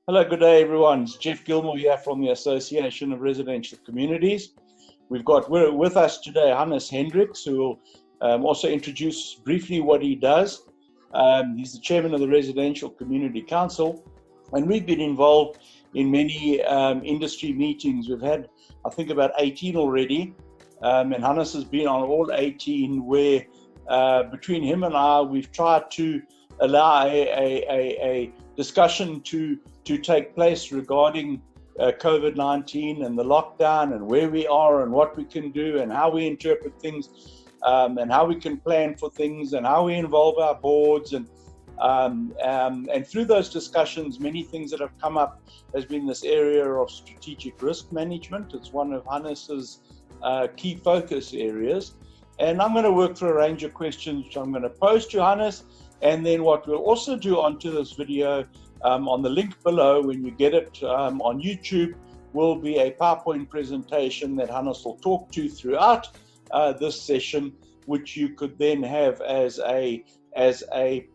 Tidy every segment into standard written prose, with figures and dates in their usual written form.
Hello, good day, everyone. It's Jeff Gilmour here from the Association of Residential Communities. We've got with us today Hannes Hendriks, who will also introduce briefly what he does. He's the chairman of the Residential Community Council, and we've been involved in many industry meetings. We've had, I think, about 18 already, and Hannes has been on all 18, where between him and I, we've tried to allow a discussion to take place regarding COVID-19 and the lockdown and where we are and what we can do and how we interpret things and how we can plan for things and how we involve our boards and through those discussions, many things that have come up has been this area of strategic risk management. It's one of Hannes's key focus areas, and I'm going to work through a range of questions which I'm going to pose to Hannes. And then what we'll also do onto this video, on the link below when you get it on YouTube, will be a PowerPoint presentation that Hannes will talk to throughout this session, which you could then have as a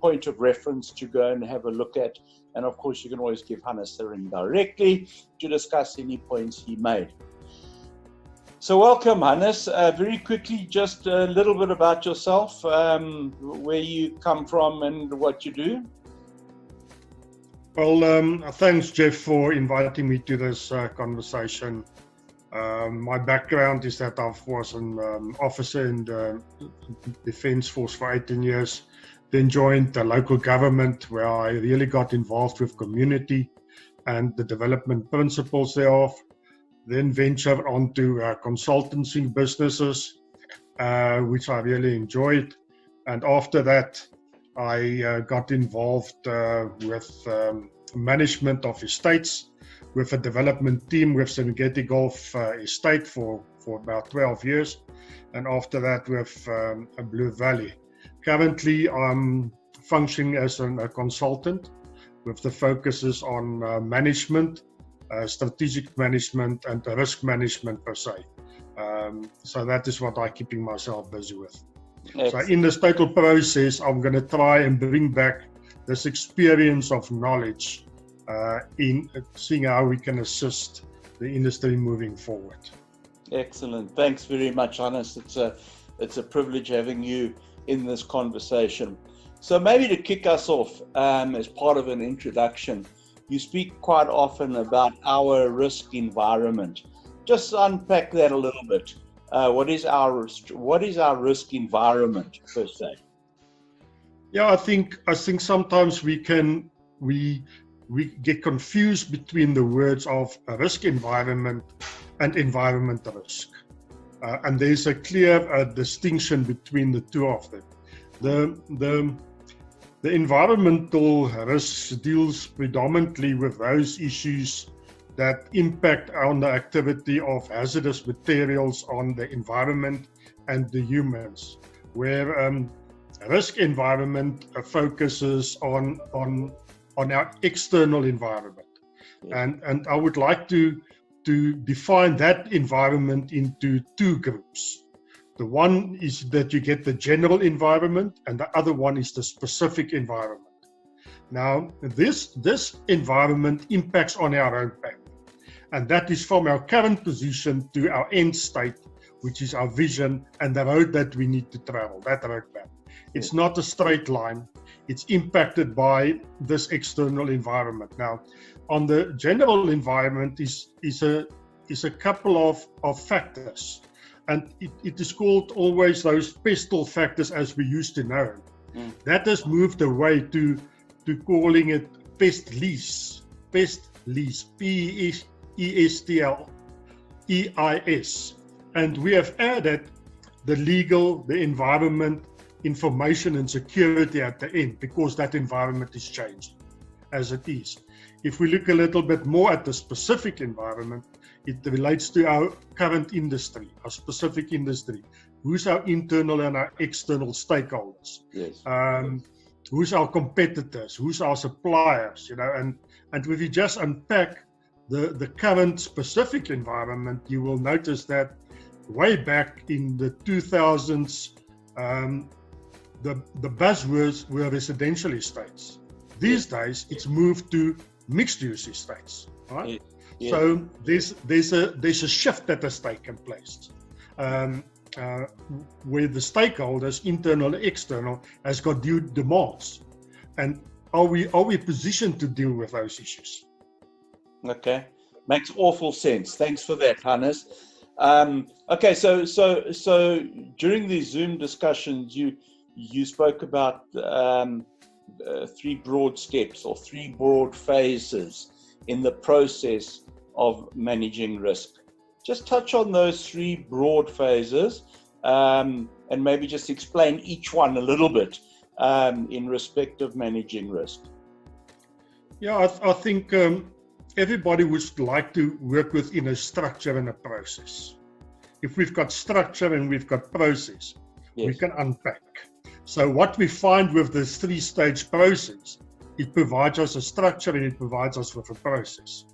point of reference to go and have a look at. And of course, you can always give Hannes a ring directly to discuss any points he made. So welcome, Hannes. Very quickly, just a little bit about yourself, where you come from and what you do. Well, thanks, Jeff, for inviting me to this conversation. My background is that I was an officer in the Defence Force for 18 years, then joined the local government, where I really got involved with community and the development principles thereof. Then ventured onto consultancy businesses, which I really enjoyed. And after that, I got involved with management of estates, with a development team with Serengeti Golf Estate for about 12 years. And after that, with Blue Valley. Currently, I'm functioning as a consultant with the focuses on management, strategic management and risk management per se. So that is what I'm keeping myself busy with. Excellent. So in this total process, I'm going to try and bring back this experience of knowledge in seeing how we can assist the industry moving forward. Excellent. Thanks very much, Hannes. It's a privilege having you in this conversation. So maybe to kick us off, as part of an introduction, you speak quite often about our risk environment. Just unpack that a little bit. What is our risk environment per se? Yeah, I think sometimes we get confused between the words of a risk environment and environmental risk, and there's a clear distinction between the two of them. The environmental risks deals predominantly with those issues that impact on the activity of hazardous materials on the environment and the humans, where risk environment focuses on our external environment. And I would like to define that environment into two groups. The one is that you get the general environment, and the other one is the specific environment. Now, this environment impacts on our roadmap, and that is from our current position to our end state, which is our vision and the road that we need to travel, that roadmap. It's not a straight line. It's impacted by this external environment. Now, on the general environment is a couple of factors. And it is called always those pestle factors as we used to know. That has moved away to calling it pest lease, PESTLEIS. And we have added the legal, the environment, information and security at the end, because that environment is changing as it is. If we look a little bit more at the specific environment, it relates to our current industry, our specific industry. Who's our internal and our external stakeholders? Yes. Who's our competitors? Who's our suppliers? And if you just unpack the current specific environment, you will notice that way back in the 2000s, the buzzwords were residential estates. These days, it's moved to mixed-use estates, right? Yeah. Yeah. So there's a shift that has taken place, where the stakeholders, internal and external, has got new demands, and are we positioned to deal with those issues? Okay, makes awful sense. Thanks for that, Hannes. Okay, so during these Zoom discussions, you spoke about 3 broad steps or 3 broad phases in the process of managing risk. Just touch on those 3 broad phases, and maybe just explain each one a little bit in respect of managing risk. Yeah, I think everybody would like to work within a structure and a process. If we've got structure and we've got process, Yes. we can unpack. So what we find with this 3-stage process, it provides us a structure and it provides us with a process.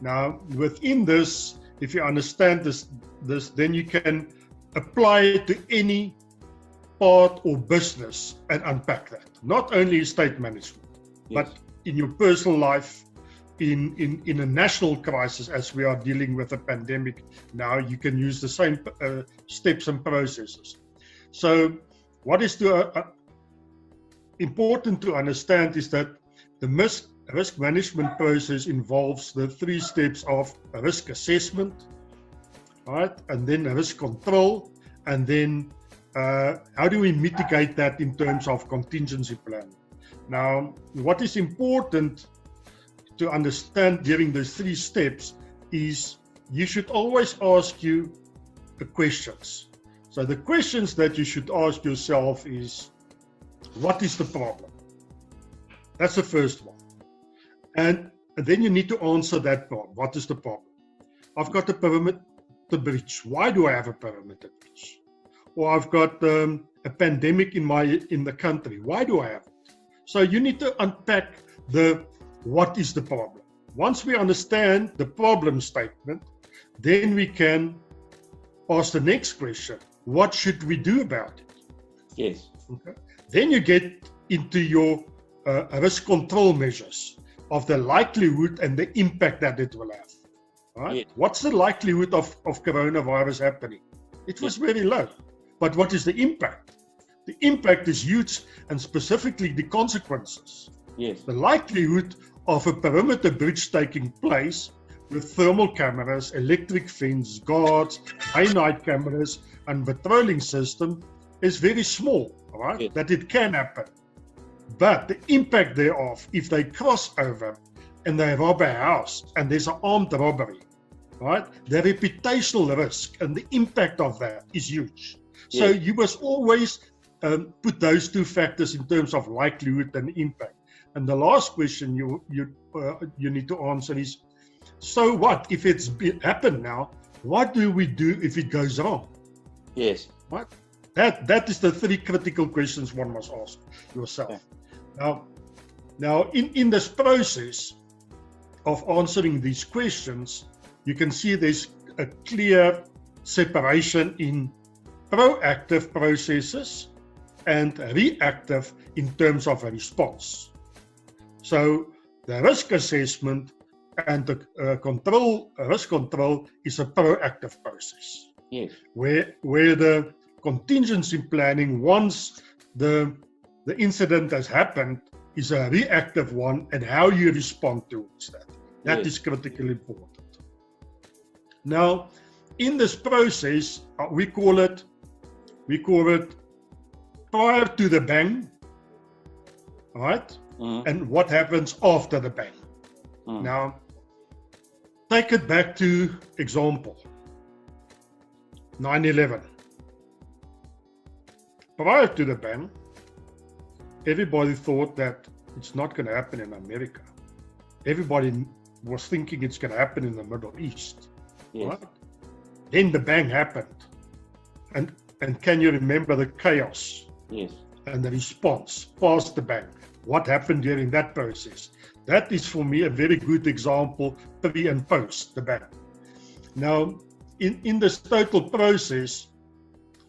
Now, within this, if you understand this, then you can apply it to any part or business and unpack that. Not only estate management, Yes. but in your personal life, in a national crisis, as we are dealing with a pandemic now, you can use the same steps and processes. So what is important to understand is that the risk management process involves the 3 steps of a risk assessment, right? And then a risk control, and then how do we mitigate that in terms of contingency planning? Now, what is important to understand during those 3 steps is you should always ask you the questions. So the questions that you should ask yourself is, what is the problem? That's the first one. And then you need to answer that problem. What is the problem? I've got a perimeter breach. Why do I have a perimeter breach? Or I've got a pandemic in the country. Why do I have it? So you need to unpack what is the problem. Once we understand the problem statement, then we can ask the next question. What should we do about it? Yes. Okay. Then you get into your risk control measures of the likelihood and the impact that it will have. Right? Yes. What's the likelihood of coronavirus happening? It was very low. But what is the impact? The impact is huge, and specifically the consequences. Yes. The likelihood of a perimeter breach taking place with thermal cameras, electric fence, guards, high-night cameras, and patrolling system is very small, right? Yes. That it can happen. But the impact thereof, if they cross over and they rob a house and there's an armed robbery, right? The reputational risk and the impact of that is huge. So Yes. you must always put those 2 factors in terms of likelihood and impact. And the last question you need to answer is, so what if it's happened now? What do we do if it goes wrong? Yes. Right? That is the 3 critical questions one must ask yourself. Okay. Now in this process of answering these questions, you can see there's a clear separation in proactive processes and reactive in terms of a response. So the risk assessment and the risk control is a proactive process. Yes. Where the contingency planning, once the incident has happened, is a reactive one, and how you respond towards that. That Yes. is critically important. Now, in this process, we call it prior to the bang, right? Mm. And what happens after the bang. Mm. Now, take it back to example 9/11. Prior to the bang, everybody thought that it's not going to happen in America. Everybody was thinking it's going to happen in the Middle East. Yes. Right? Then the bang happened. And can you remember the chaos Yes. and the response past the bang? What happened during that process? That is for me a very good example, pre and post the bang. Now, in this total process,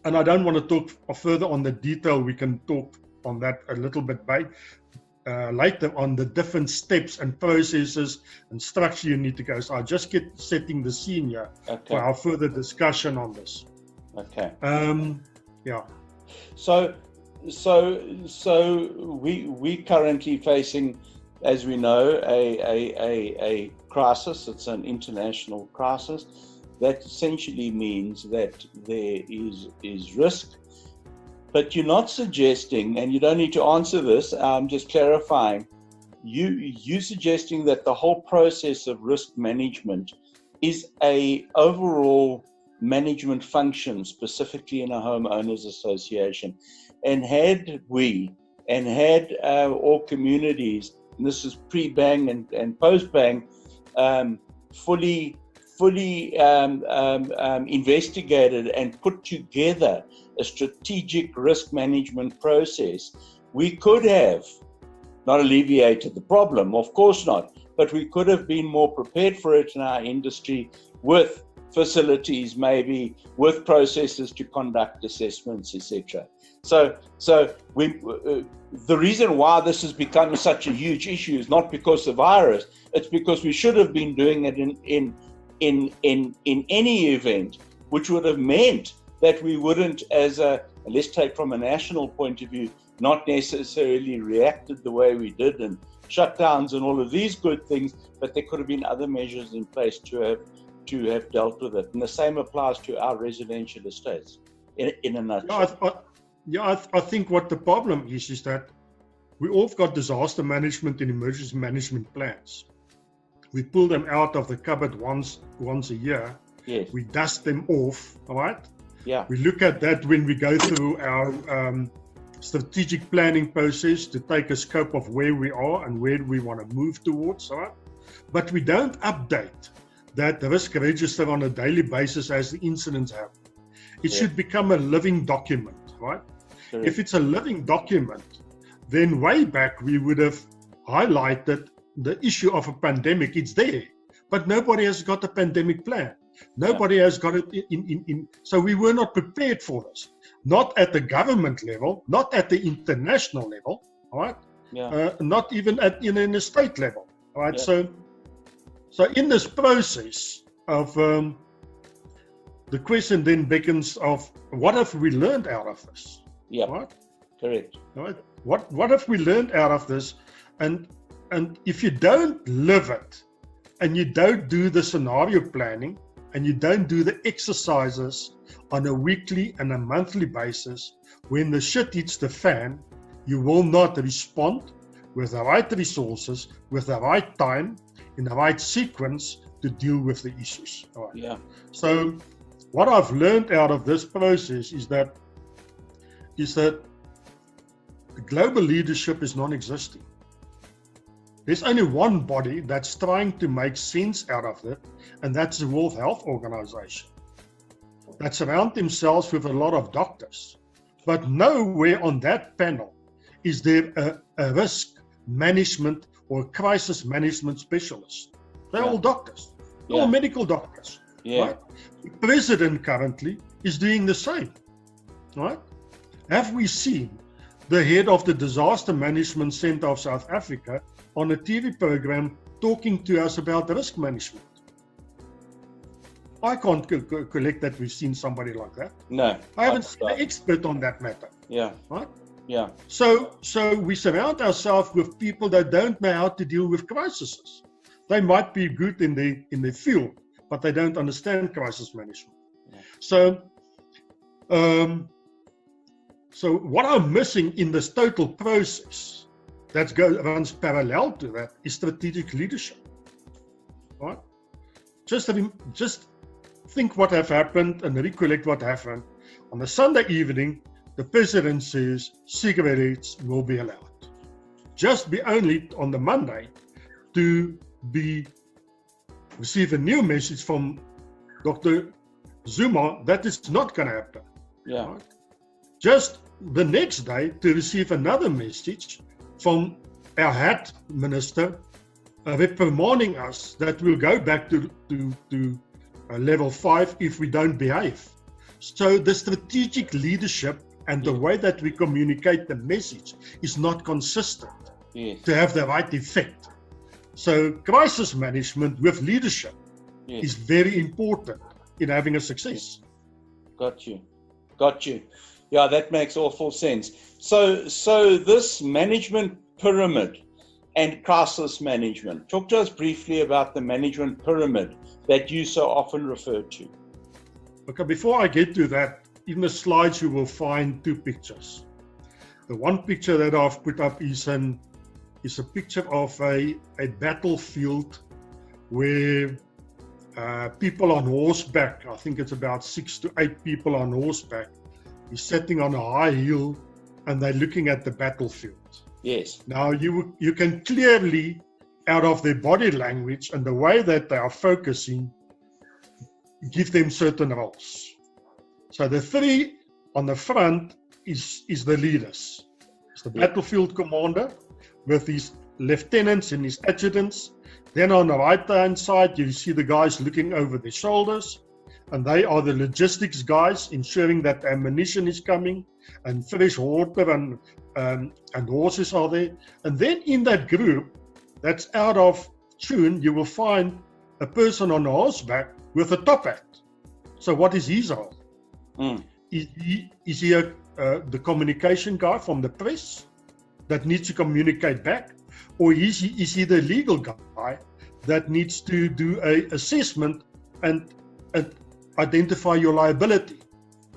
and I don't want to talk further on the detail, we can talk on that a little bit later on the different steps and processes and structure you need to go. So I'll just get setting the scene here for our further discussion on this. Okay. Yeah. So we currently facing, as we know, a crisis. It's an international crisis. That essentially means that there is risk. But you're not suggesting, and you don't need to answer this, I'm just clarifying, you suggesting that the whole process of risk management is a overall management function, specifically in a homeowners association. And had all communities, and this is pre-bang and post-bang, fully investigated and put together a strategic risk management process, we could have not alleviated the problem, of course not, but we could have been more prepared for it in our industry with facilities, maybe with processes to conduct assessments, etc. So the reason why this has become such a huge issue is not because of the virus, it's because we should have been doing it in any event, which would have meant that we wouldn't, let's take from a national point of view, not necessarily reacted the way we did and shutdowns and all of these good things, but there could have been other measures in place to have dealt with it. And the same applies to our residential estates in a nutshell. I think what the problem is that we all got disaster management and emergency management plans. We pull them out of the cupboard once a year. Yes. We dust them off, all right? Yeah. We look at that when we go through our strategic planning process to take a scope of where we are and where we want to move towards, all right? But we don't update that risk register on a daily basis as the incidents happen. It should become a living document, right? Correct. If it's a living document, then way back we would have highlighted the issue of a pandemic. It's there, but nobody has got a pandemic plan. Nobody has got it in. So we were not prepared for this. Not at the government level, not at the international level, all right? Yeah. Not even in a state level, all right? Yeah. So in this process of the question then beckons of what have we learned out of this? Yeah. Right? Correct. Right? What have we learned out of this? And if you don't live it, and you don't do the scenario planning, and you don't do the exercises on a weekly and a monthly basis, when the shit hits the fan, you will not respond with the right resources, with the right time, in the right sequence to deal with the issues. All right. Yeah. So what I've learned out of this process is that global leadership is non-existing. There's only one body that's trying to make sense out of it, and that's the World Health Organization. That surround themselves with a lot of doctors. But nowhere on that panel is there a risk management or crisis management specialist. They're all doctors. They're all medical doctors. Yeah. Right? The president currently is doing the same. Right? Have we seen the head of the Disaster Management Center of South Africa on a TV program talking to us about risk management? I can't collect that we've seen somebody like that. No. I haven't seen an expert on that matter. Yeah. Right? Yeah. So we surround ourselves with people that don't know how to deal with crises. They might be good in the field, but they don't understand crisis management. Yeah. So what I'm missing in this total process that runs parallel to that is strategic leadership. Right? Just think what have happened and recollect what happened. On a Sunday evening, the president says cigarettes will be allowed. Just be only on the Monday to receive a new message from Dr. Zuma that it's not going to happen. Yeah. Right? Just the next day to receive another message from our head minister reprimanding us that we'll go back to level 5 if we don't behave. So the strategic leadership and the way that we communicate the message is not consistent. Yes. to have the right effect. So crisis management with leadership Yes. is very important in having a success. Got you. Yeah, that makes awful sense. So this management pyramid and crisis management. Talk to us briefly about the management pyramid that you so often refer to. Okay, before I get to that, in the slides you will find two pictures. The one picture that I've put up is a picture of a battlefield where people on horseback, I think it's about 6 to 8 people on horseback, is sitting on a high hill and they're looking at the battlefield. Yes. Now you can clearly, out of their body language and the way that they are focusing, give them certain roles. So the three on the front is the leaders. It's the battlefield commander with his lieutenants and his adjutants. Then on the right-hand side, you see the guys looking over their shoulders, and they are the logistics guys, ensuring that ammunition is coming and fresh water and horses are there. And then in that group that's out of tune, you will find a person on horseback with a top hat. So what is his role? Is he the communication guy from the press that needs to communicate back? Or is he the legal guy that needs to do an assessment and identify your liability?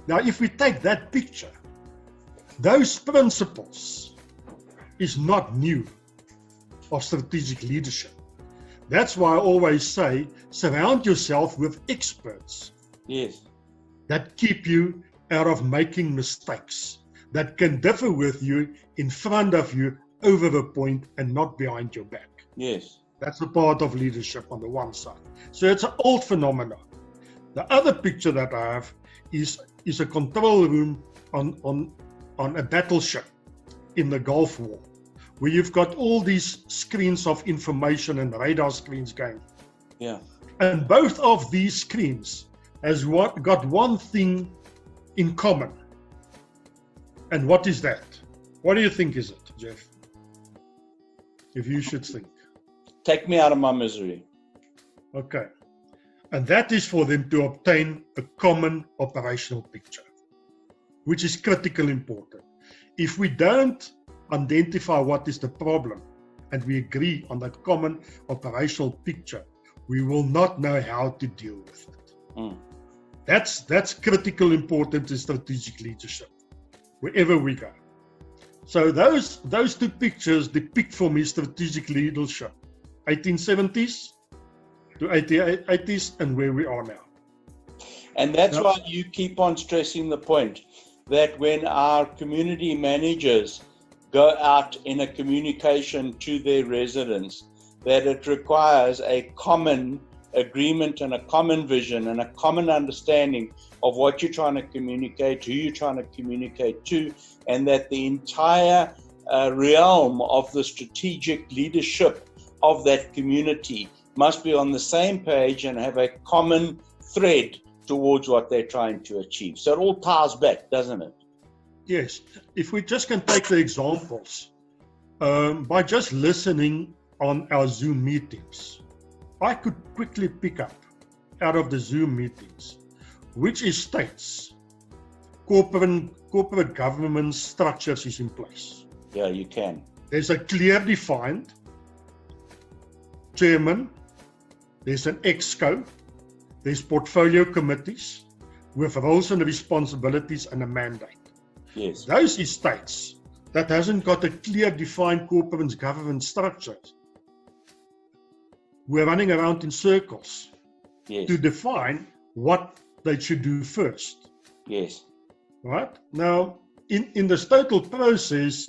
Now, if we take that picture, those principles is not new of strategic leadership. That's why I always say, surround yourself with experts. Yes. That keep you out of making mistakes, that can differ with you, in front of you, over the point, and not behind your back. Yes. That's a part of leadership on the one side. So it's an old phenomenon. The other picture that I have is a control room on a battleship in the Gulf War, where you've got all these screens of information and radar screens going. Yeah. And both of these screens has got one thing in common. And what is that? What do you think is it, Jeff? If you should think. Take me out of my misery. Okay. And that is for them to obtain a common operational picture, which is critically important. If we don't identify what is the problem and we agree on that common operational picture, we will not know how to deal with it. That's critical importance in strategic leadership, wherever we go. So those two pictures depict for me strategic leadership, 1870s to 1880s, and where we are now. And that's why you keep on stressing the point that when our community managers go out in a communication to their residents, that it requires a common agreement and a common vision and a common understanding of what you're trying to communicate, who you're trying to communicate to, and that the entire realm of the strategic leadership of that community must be on the same page and have a common thread towards what they're trying to achieve. So it all ties back, doesn't it? Yes. If we just can take the examples, by just listening on our Zoom meetings, I could quickly pick up out of the Zoom meetings which estates, corporate government structures is in place. Yeah, you can. There's a clear defined chairman, there's an exco, there's portfolio committees with roles and responsibilities and a mandate. Yes. Those estates that hasn't got a clear defined corporate governance structure, we're running around in circles to define what they should do first. Yes. Right? Now, in this total process,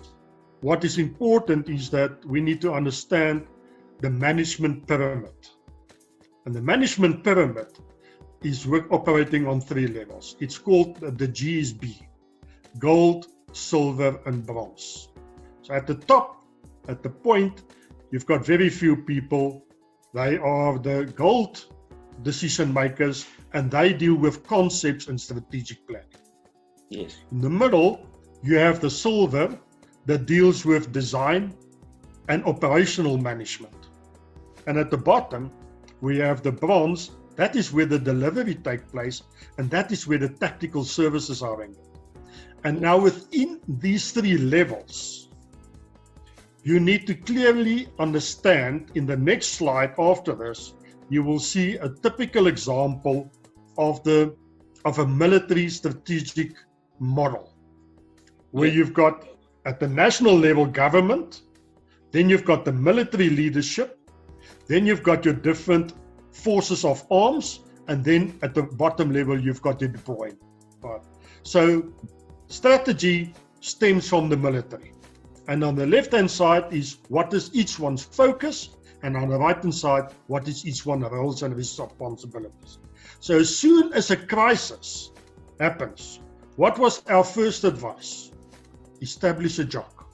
what is important is that we need to understand the management pyramid. And the management pyramid is operating on 3 levels. It's called the GSB, gold, silver, and bronze. So at the top, at the point, you've got very few people. They are the gold decision makers, and they deal with concepts and strategic planning. Yes. In the middle, you have the silver that deals with design, and operational management. And at the bottom, we have the bronze. That is where the delivery takes place, and that is where the tactical services are rendered. And now within these three levels, you need to clearly understand, in the next slide after this, you will see a typical example of a military strategic model, where you've got at the national level government, then you've got the military leadership, then you've got your different forces of arms, and then at the bottom level you've got your deployment. Right. So strategy stems from the military, and on the left hand side is what is each one's focus, and on the right hand side what is each one's roles and responsibilities. So as soon as a crisis happens, what was our first advice? Establish a JOC.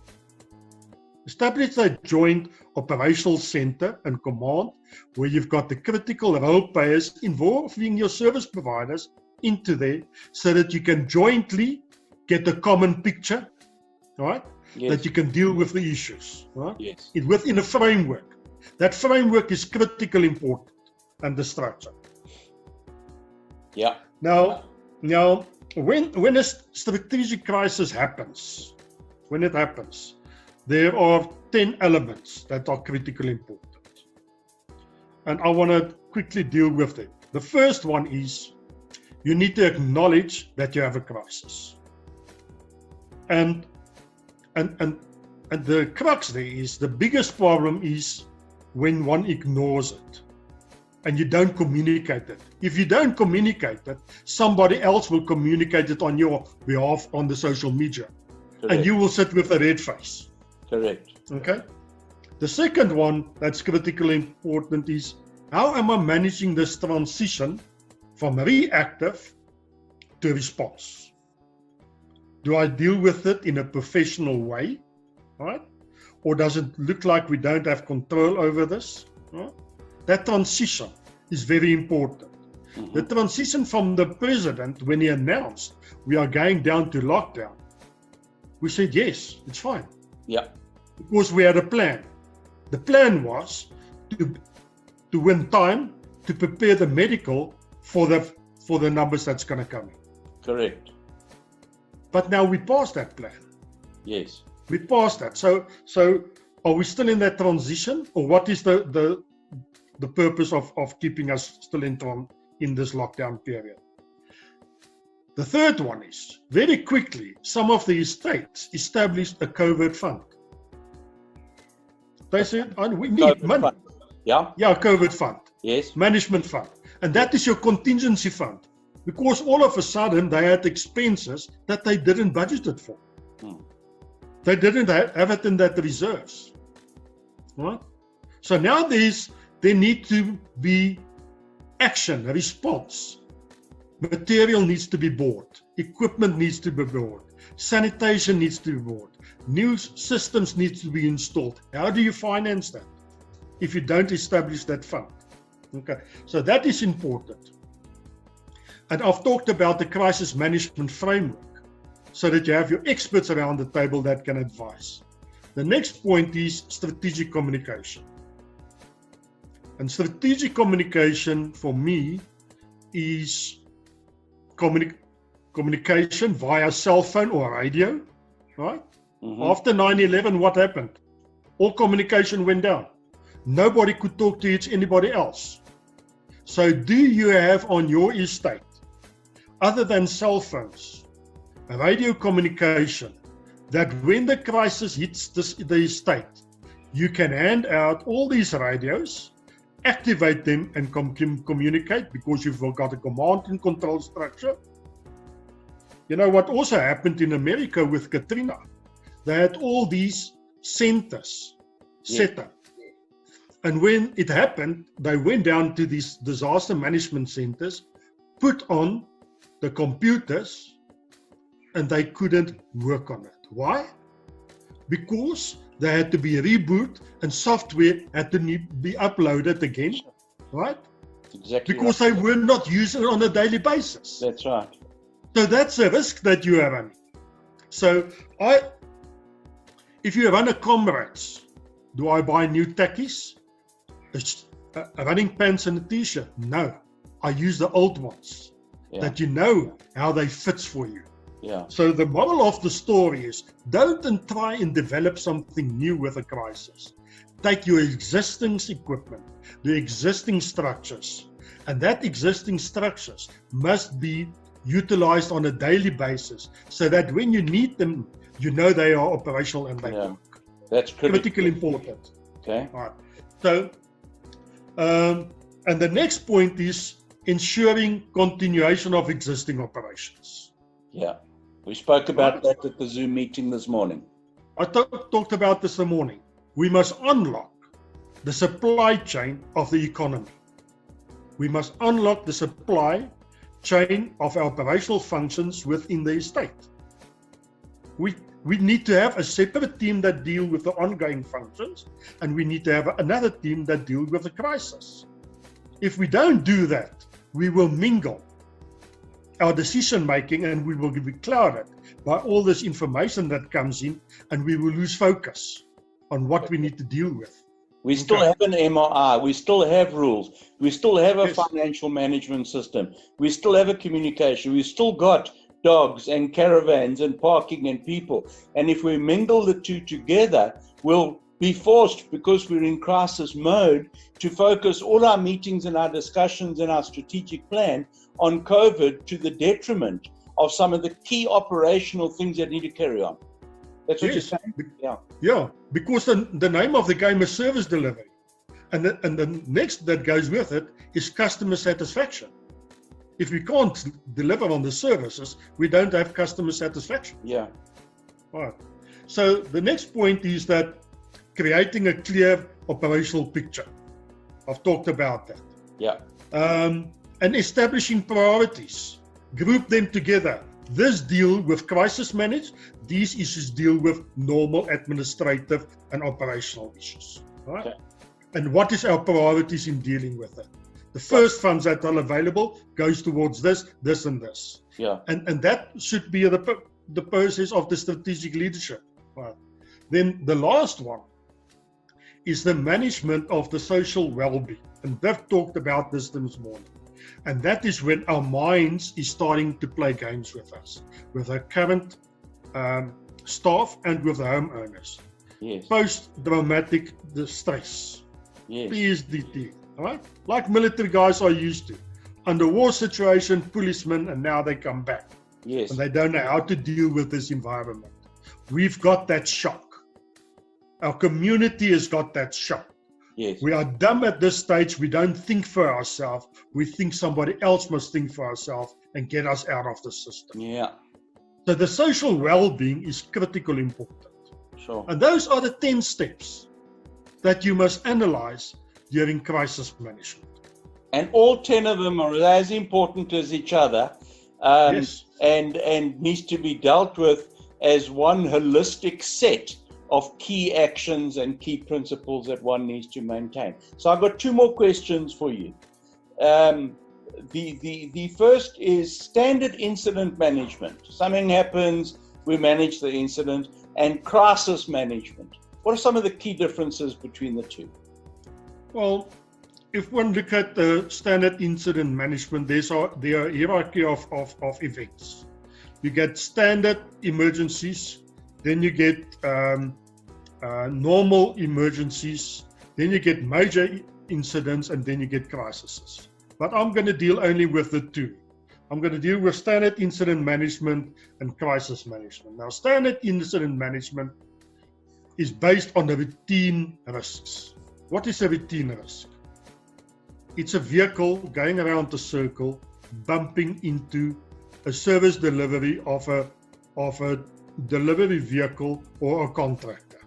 Establish a joint operational center and command where you've got the critical role players involving your service providers into there, so that you can jointly get a common picture, right? Yes. That you can deal with the issues, right? Yes. Within a framework. That framework is critically important, and the structure. Yeah. Now, when a strategic crisis happens, there are 10 elements that are critically important. And I want to quickly deal with them. The first one is you need to acknowledge that you have a crisis. And the crux there is, the biggest problem is when one ignores it and you don't communicate it. If you don't communicate it, somebody else will communicate it on your behalf on the social media. Correct. And you will sit with a red face. Correct. Okay. The second one that's critically important is, how am I managing this transition from reactive to response? Do I deal with it in a professional way, right? Or does it look like we don't have control over this? Right? That transition is very important. Mm-hmm. The transition from the president, when he announced we are going down to lockdown, we said, yes, it's fine. Yeah. Because we had a plan. The plan was to win time to prepare the medical for the numbers that's going to come in. Correct. But now we passed that plan. Yes. We passed that. So are we still in that transition, or what is the purpose of keeping us still in this lockdown period? The third one is, very quickly, some of the states established a COVID fund. They said, we need COVID money. Fund. Yeah, COVID fund. Yes. Management fund. And that is your contingency fund. Because all of a sudden they had expenses that they didn't budget it for. They didn't have it in that reserves. Right? So now there need to be action, a response. Material needs to be bought. Equipment needs to be bought. Sanitation needs to be bought. New systems need to be installed. How do you finance that if you don't establish that fund? Okay, so that is important. And I've talked about the crisis management framework, so that you have your experts around the table that can advise. The next point is strategic communication. And strategic communication for me is communication via cell phone or radio, right? Mm-hmm. After 9/11, what happened? All communication went down. Nobody could talk to anybody else. So do you have on your estate, other than cell phones, radio communication, that when the crisis hits the estate, you can hand out all these radios, activate them and communicate, because you've got a command and control structure. You know what also happened in America with Katrina? They had all these centers set up. And when it happened, they went down to these disaster management centers, put on the computers, and they couldn't work on it. Why? Because they had to be rebooted and software had to be uploaded again, right? Exactly. Because they were not using it on a daily basis. That's right. So that's a risk that you are running. So if you run a comrades, Do I buy new tackies? Running pants and a t-shirt? No. I use the old ones that you know how they fit for you. Yeah. So the moral of the story is don't try and develop something new with a crisis. Take your existing equipment, the existing structures, and that existing structures must be utilized on a daily basis so that when you need them, you know they are operational and they work. That's critically important. Okay. All right. So, and the next point is ensuring continuation of existing operations. Yeah. We spoke about that at the Zoom meeting this morning. I talked about this morning. We must unlock the supply chain of the economy. We must unlock the supply chain of our operational functions within the estate. We need to have a separate team that deal with the ongoing functions, and we need to have another team that deal with the crisis. If we don't do that, we will mingle our decision making and we will be clouded by all this information that comes in, and we will lose focus on what we need to deal with. We still have an MRI, we still have rules, we still have a financial management system, we still have a communication, we still got dogs and caravans and parking and people. And if we mingle the two together, we'll be forced, because we're in crisis mode, to focus all our meetings and our discussions and our strategic plan on COVID, to the detriment of some of the key operational things that need to carry on. That's what you're saying? Yeah, because the name of the game is service delivery. And the next that goes with it is customer satisfaction. If we can't deliver on the services, we don't have customer satisfaction. Yeah. All right. So the next point is that creating a clear operational picture. I've talked about that. Yeah. And establishing priorities. Group them together. This deal with crisis management. These issues deal with normal administrative and operational issues. Right? Okay. And what is our priorities in dealing with it? The first funds that are available goes towards this, this, and this. Yeah. And that should be the process of the strategic leadership. Right. Then the last one is the management of the social well-being. And Jeff talked about this morning. And that is when our minds is starting to play games with us, with our current staff and with the homeowners. Yes. Post-traumatic distress. Yes. PSDT. All right? Like military guys are used to. Under war situation, policemen, and now they come back. Yes. And they don't know how to deal with this environment. We've got that shock. Our community has got that shock. Yes. We are dumb at this stage. We don't think for ourselves. We think somebody else must think for ourselves and get us out of the system. Yeah. So the social well-being is critically important. Sure. And those are the 10 steps that you must analyze during crisis management. And all 10 of them are as important as each other, Yes. and needs to be dealt with as one holistic set of key actions and key principles that one needs to maintain. So I've got 2 more questions for you. The first is standard incident management. Something happens, we manage the incident, and crisis management. What are some of the key differences between the two? Well, if one look at the standard incident management, there are hierarchy of events. You get standard emergencies, then you get normal emergencies, then you get major incidents, and then you get crises. But I'm going to deal only with the 2. I'm going to deal with standard incident management and crisis management. Now, standard incident management is based on the routine risks. What is a routine risk? It's a vehicle going around the circle, bumping into a service delivery of a delivery vehicle or a contractor.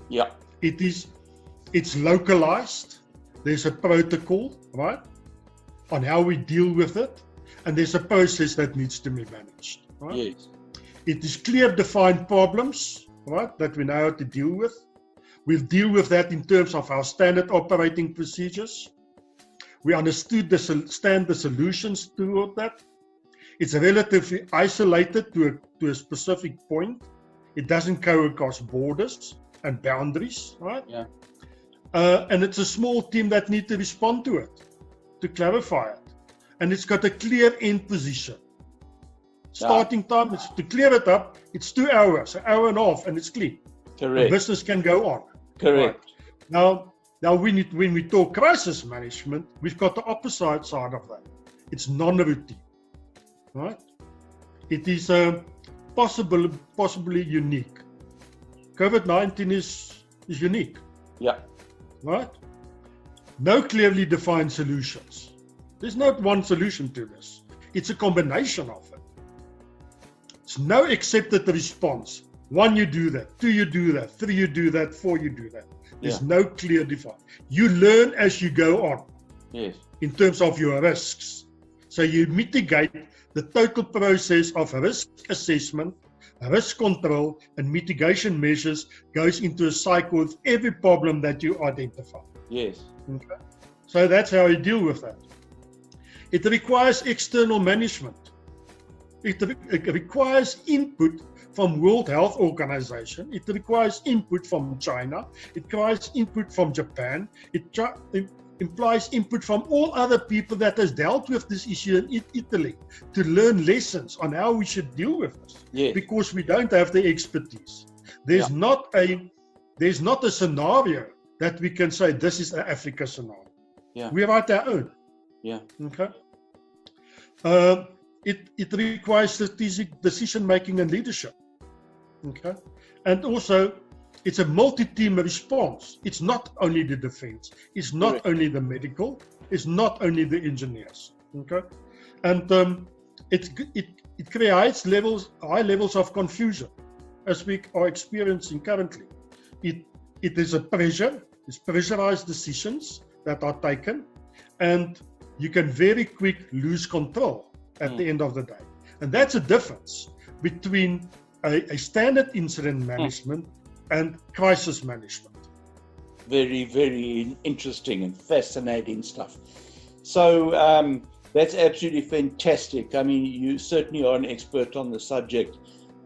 Yeah. It's localized. There's a protocol, right, on how we deal with it, and there's a process that needs to be managed. Right? Yes. It is clear defined problems, right, that we know how to deal with. We deal with that in terms of our standard operating procedures. We understood the solutions toward that. It's relatively isolated to a specific point. It doesn't go across borders and boundaries, right? Yeah. and it's a small team that need to respond to it, to clarify it. And it's got a clear end position. Starting time is to clear it up. It's 2 hours, an hour and a half, and it's clean. Correct. The business can go on. Correct. Right. Now when we talk crisis management, we've got the opposite side of that. It's non-routine, right? It is possibly unique. COVID-19 is unique. Yeah. Right? No clearly defined solutions. There's not one solution to this. It's a combination of it. It's no accepted response. 1, you do that. 2, you do that. 3, you do that. 4, you do that. There's no clear define. You learn as you go on. Yes. In terms of your risks. So you mitigate the total process of risk assessment, risk control, and mitigation measures goes into a cycle with every problem that you identify. Yes. Okay. So that's how you deal with that. It requires external management. It requires input from World Health Organization. It requires input from China. It requires input from Japan. It implies input from all other people that has dealt with this issue in Italy to learn lessons on how we should deal with this. Yes. Because we don't have the expertise. There's not a scenario that we can say this is an Africa scenario. Yeah. We write our own. Yeah. Okay. It requires strategic decision making and leadership. Okay. And also, it's a multi-team response. It's not only the defense. It's not only the medical. It's not only the engineers. Okay. And it creates high levels of confusion, as we are experiencing currently. It is a pressure. It's pressurized decisions that are taken, and you can very quick lose control at the end of the day. And that's a difference between a standard incident management and crisis management. Very, very interesting and fascinating stuff. So that's absolutely fantastic. I mean, you certainly are an expert on the subject,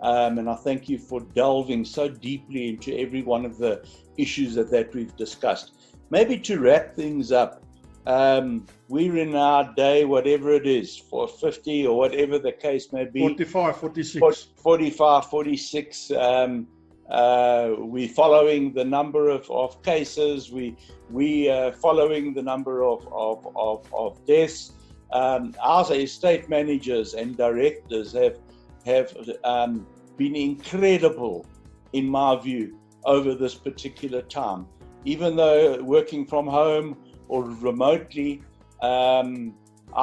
and I thank you for delving so deeply into every one of the issues that we've discussed. Maybe to wrap things up, we're in our day, whatever it is, for 50 or whatever the case may be. 45, 46. 45, 46. We're following the number of cases. We following the number of deaths. Our estate managers and directors have been incredible, in my view, over this particular time. Even though working from home or remotely, I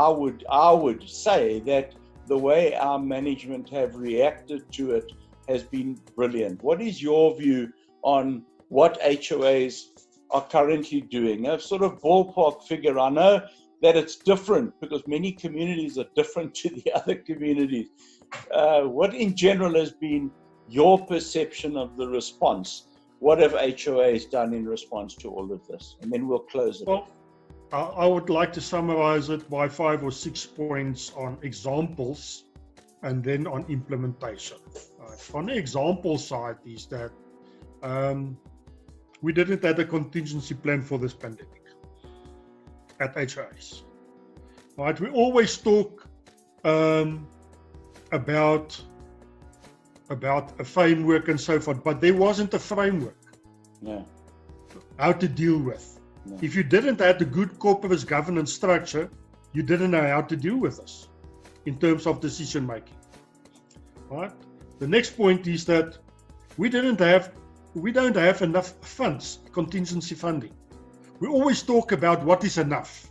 would say that the way our management have reacted to it has been brilliant. What is your view on what HOAs are currently doing? A sort of ballpark figure. I know that it's different because many communities are different to the other communities. What in general has been your perception of the response? What have HOAs done in response to all of this? And then we'll close it. Well, I would like to summarize it by 5 or 6 points on examples and then on implementation. On the example side is that we didn't have a contingency plan for this pandemic at HOAs. Right? We always talk about a framework and so forth, but there wasn't a framework. No. How to deal with. No. If you didn't have a good corporate governance structure, you didn't know how to deal with this in terms of decision making. Right? The next point is that we don't have enough funds, contingency funding. We always talk about what is enough.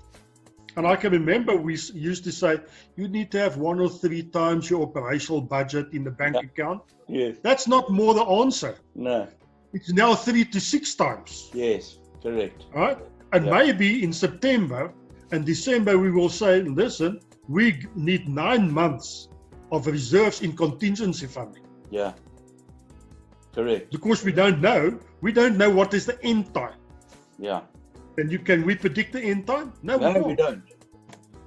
And I can remember we used to say, you need to have 1 or 3 times your operational budget in the bank account. Yes. That's not more the answer. No. It's now 3 to 6 times. Yes, correct. Right? And maybe in September and December we will say, listen, we need 9 months of reserves in contingency funding. Yeah. Correct. Because we don't know what is the end time. Yeah. And can we predict the end time? No, we don't.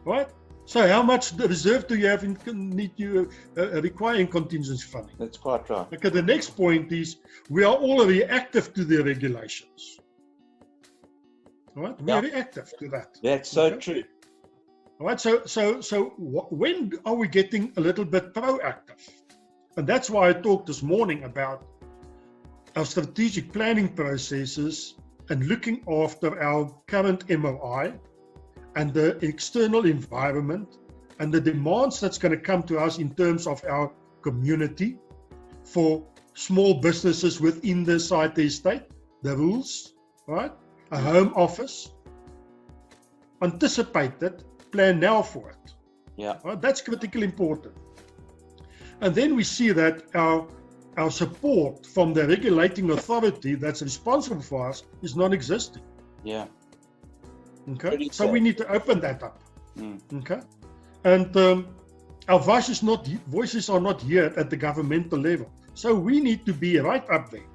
Right? So how much reserve do you have require in contingency funding? That's quite right. Okay, the next point is we are all reactive to the regulations. Right? We are reactive to that. That's so true. All right. So when are we getting a little bit proactive? And that's why I talked this morning about our strategic planning processes and looking after our current MOI and the external environment and the demands that's going to come to us in terms of our community for small businesses within the site estate, the rules, right? A home office. Anticipate that, plan now for it. Yeah. Right? That's critically important. And then we see that our support from the regulating authority that's responsible for us is non-existent. Yeah. Okay. So we need to open that up. Okay. And our voices are not heard at the governmental level. So we need to be right up there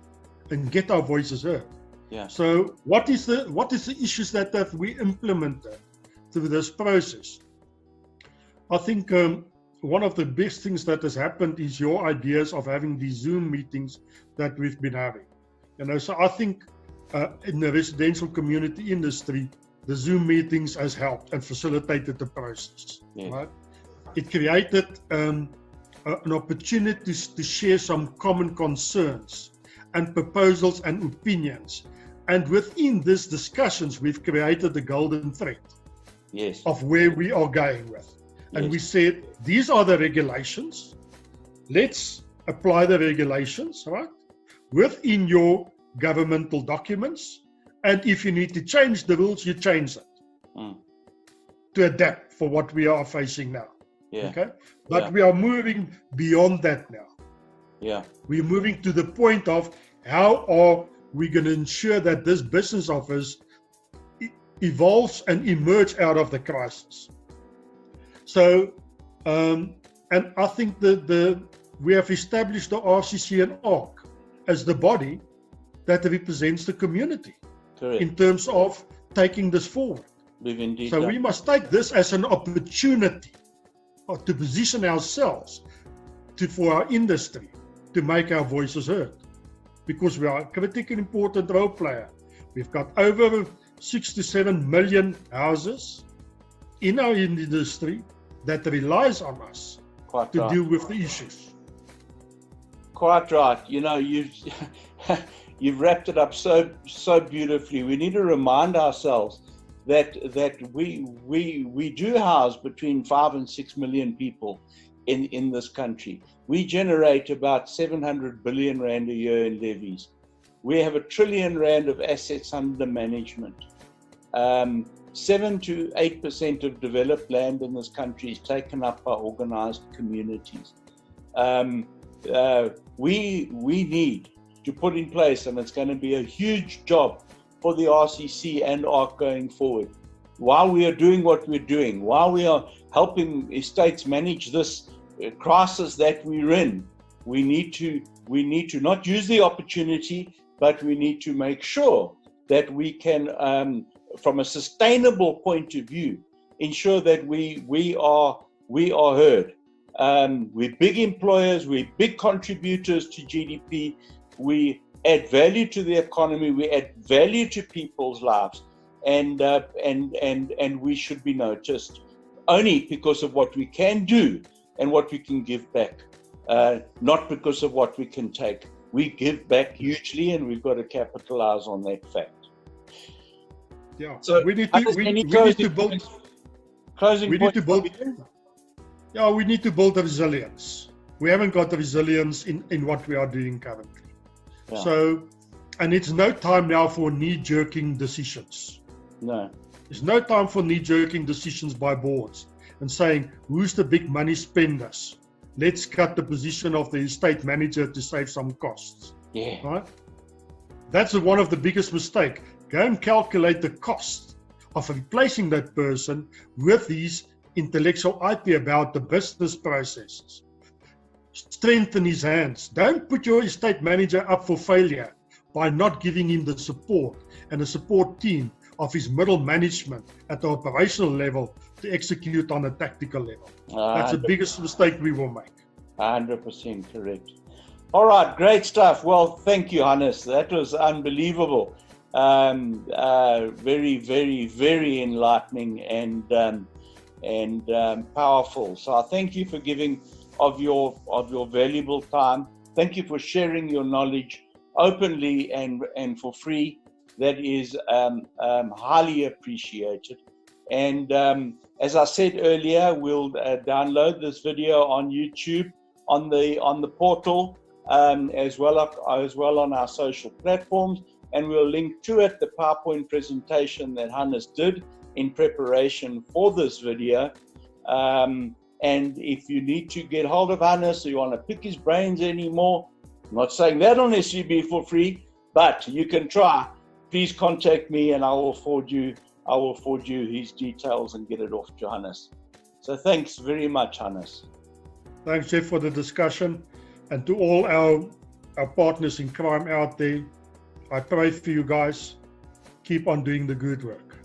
and get our voices heard. Yeah. So what is the issues that we implemented through this process? I think one of the best things that has happened is your ideas of having these Zoom meetings that we've been having. So I think in the residential community industry, the Zoom meetings has helped and facilitated the process. Yes. Right? It created an opportunity to share some common concerns and proposals and opinions. And within these discussions, we've created the golden thread of where we are going with. And we said, these are the regulations. Let's apply the regulations, right? Within your governmental documents. And if you need to change the rules, you change it to adapt for what we are facing now. Yeah. Okay. But we are moving beyond that now. Yeah. We're moving to the point of how are we going to ensure that this business office evolves and emerge out of the crisis. So, and I think that we have established the RCC and ARC as the body that represents the community. Correct. In terms of taking this forward. So we must take this as an opportunity to position ourselves for our industry to make our voices heard, because we are a critically important role player. We've got over 6 to 7 million houses in our industry that relies on us to deal with the issues. Quite right. You've wrapped it up so beautifully. We need to remind ourselves that we do house between 5 and 6 million people in this country. We generate about 700 billion rand a year in levies. We have 1 trillion rand of assets under management. 7 to 8% of developed land in this country is taken up by organized communities. We need to put in place, and it's going to be a huge job for the RCC and ARC going forward. While we are doing what we're doing, while we are helping estates manage this crisis that we're in, we need to not use the opportunity, but we need to make sure that we can, from a sustainable point of view, ensure that we are heard. We're big employers, we're big contributors to GDP. We add value to the economy, we add value to people's lives, and we should be noticed only because of what we can do and what we can give back, not because of what we can take. We give back hugely, and we've got to capitalize on that fact. Yeah. So we need to build. Yeah, we need to build resilience. We haven't got the resilience in what we are doing currently. Yeah. So, and it's no time now for knee-jerking decisions. No. There's no time for knee-jerking decisions by boards and saying, who's the big money spenders? Let's cut the position of the estate manager to save some costs. Yeah. Right? That's one of the biggest mistakes. Go and calculate the cost of replacing that person with these intellectual IP about the business processes. Strengthen his hands. Don't put your estate manager up for failure by not giving him the support and the support team of his middle management at the operational level to execute on a tactical level. That's the biggest mistake we will make. 100% correct. All right, great stuff. Well, thank you, Hannes. That was unbelievable. very, very, very enlightening and powerful. So I thank you for giving of your valuable time. Thank you for sharing your knowledge openly and for free. That is highly appreciated. And as I said earlier, we'll download this video on YouTube, on the portal, as well on our social platforms, and we'll link to it the PowerPoint presentation that Hannes did in preparation for this video. And if you need to get hold of Hannes, or you want to pick his brains anymore, I'm not saying that'll necessarily be for free, but you can try. Please contact me, and I will forward you his details and get it off to Hannes. So thanks very much, Hannes. Thanks, Jeff, for the discussion, and to all our partners in crime out there. I pray for you guys. Keep on doing the good work.